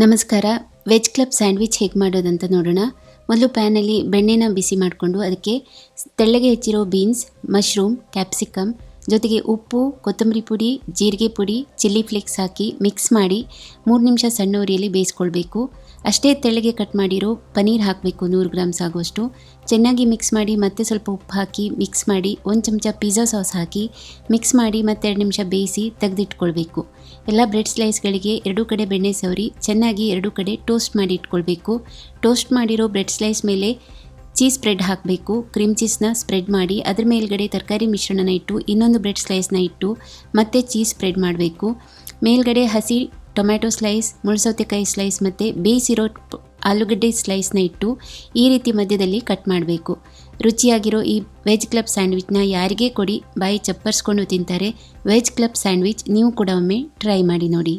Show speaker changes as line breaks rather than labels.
ನಮಸ್ಕಾರ. Veg club sandwich ಹೇಗೆ ಮಾಡೋದಂತ ನೋಡೋಣ. ಮೊದಲು ಪ್ಯಾನಲ್ಲಿ ಬೆಣ್ಣೆನ ಬಿಸಿ ಮಾಡಿಕೊಂಡು ಅದಕ್ಕೆ ತೆಳ್ಳಗೆ ಹೆಚ್ಚಿರೋ ಬೀನ್ಸ್, ಮಶ್ರೂಮ್, ಕ್ಯಾಪ್ಸಿಕಮ್ ಜೊತೆಗೆ ಉಪ್ಪು, ಕೊತ್ತಂಬರಿ ಪುಡಿ, ಜೀರಿಗೆ ಪುಡಿ, ಚಿಲ್ಲಿ ಫ್ಲೇಕ್ಸ್ ಹಾಕಿ ಮಿಕ್ಸ್ ಮಾಡಿ 3 ನಿಮಿಷ ಸಣ್ಣ ಉರಿಯಲ್ಲಿ ಬೇಯಿಸ್ಕೊಳ್ಬೇಕು. ಅಷ್ಟೇ ತೆಳ್ಳಗೆ ಕಟ್ ಮಾಡಿರೋ ಪನ್ನೀರ್ ಹಾಕಬೇಕು, 100 ಗ್ರಾಮ್ಸ್ ಆಗುವಷ್ಟು. ಚೆನ್ನಾಗಿ ಮಿಕ್ಸ್ ಮಾಡಿ ಮತ್ತೆ ಸ್ವಲ್ಪ ಉಪ್ಪು ಹಾಕಿ ಮಿಕ್ಸ್ ಮಾಡಿ 1 ಚಮಚ ಪಿಜ್ಜಾ ಸಾಸ್ ಹಾಕಿ ಮಿಕ್ಸ್ ಮಾಡಿ ಮತ್ತೆ 2 ನಿಮಿಷ ಬೇಯಿಸಿ ತೆಗೆದಿಟ್ಕೊಳ್ಬೇಕು. ಎಲ್ಲ ಬ್ರೆಡ್ ಸ್ಲೈಸ್ಗಳಿಗೆ 2 ಕಡೆ ಬೆಣ್ಣೆ ಸವರಿ ಚೆನ್ನಾಗಿ 2 ಕಡೆ ಟೋಸ್ಟ್ ಮಾಡಿ ಇಟ್ಕೊಳ್ಬೇಕು. ಟೋಸ್ಟ್ ಮಾಡಿರೋ ಬ್ರೆಡ್ ಸ್ಲೈಸ್ ಮೇಲೆ ಚೀಸ್ ಸ್ಪ್ರೆಡ್ ಹಾಕಬೇಕು. ಕ್ರೀಮ್ ಚೀಸ್ನ ಸ್ಪ್ರೆಡ್ ಮಾಡಿ ಅದ್ರ ಮೇಲ್ಗಡೆ ತರಕಾರಿ ಮಿಶ್ರಣನ ಇಟ್ಟು ಇನ್ನೊಂದು ಬ್ರೆಡ್ ಸ್ಲೈಸ್ನ ಇಟ್ಟು ಮತ್ತೆ ಚೀಸ್ ಸ್ಪ್ರೆಡ್ ಮಾಡಬೇಕು. ಮೇಲ್ಗಡೆ ಹಸಿ ಟೊಮ್ಯಾಟೊ ಸ್ಲೈಸ್, ಮುಳ್ಸೌತೆಕಾಯಿ ಸ್ಲೈಸ್ ಮತ್ತು ಬೇಯಿಸಿರೋ ಆಲೂಗಡ್ಡೆ ಸ್ಲೈಸ್ನ ಇಟ್ಟು ಈ ರೀತಿ ಮಧ್ಯದಲ್ಲಿ ಕಟ್ ಮಾಡಬೇಕು. ರುಚಿಯಾಗಿರೋ ಈ ವೆಜ್ ಕ್ಲಬ್ ಸ್ಯಾಂಡ್ವಿಚ್ನ ಯಾರಿಗೇ ಕೊಡಿ ಬಾಯಿ ಚಪ್ಪರ್ಸ್ಕೊಂಡು ತಿಂತಾರೆ. ವೆಜ್ ಕ್ಲಬ್ ಸ್ಯಾಂಡ್ವಿಚ್ ನೀವು ಕೂಡ ಒಮ್ಮೆ ಟ್ರೈ ಮಾಡಿ ನೋಡಿ.